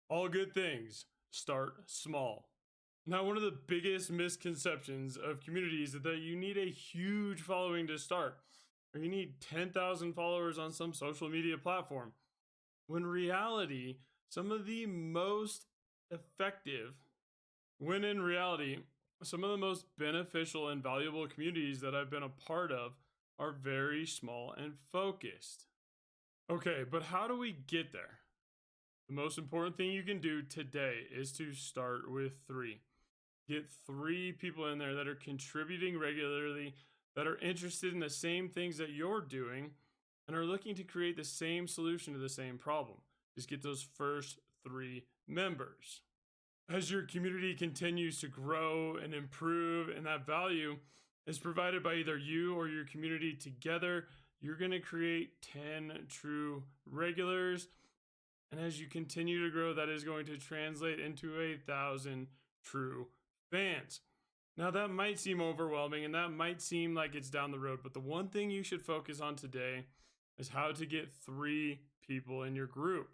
All good things start small. Now, one of the biggest misconceptions of communities is that you need a huge following to start, or you need 10,000 followers on some social media platform. When in reality, some of the most effective, when in reality, some of the most beneficial and valuable communities that I've been a part of are very small and focused. Okay, but how do we get there? The most important thing you can do today is to start with three. Get three people in there that are contributing regularly, that are interested in the same things that you're doing, and are looking to create the same solution to the same problem. Just get those first three members. As your community continues to grow and improve, and that value is provided by either you or your community together, you're going to create 10 true regulars. And as you continue to grow, that is going to translate into 1,000 true fans. Now, that might seem overwhelming and that might seem like it's down the road, but the one thing you should focus on today is how to get three people in your group.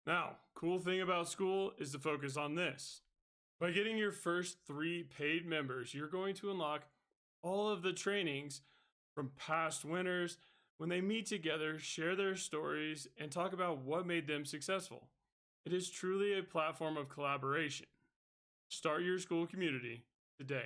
Now, cool thing about Skool is to focus on this. By getting your first three paid members, you're going to unlock all of the trainings from past winners when they meet together, share their stories, and talk about what made them successful. It is truly a platform of collaboration. Start your Skool community today.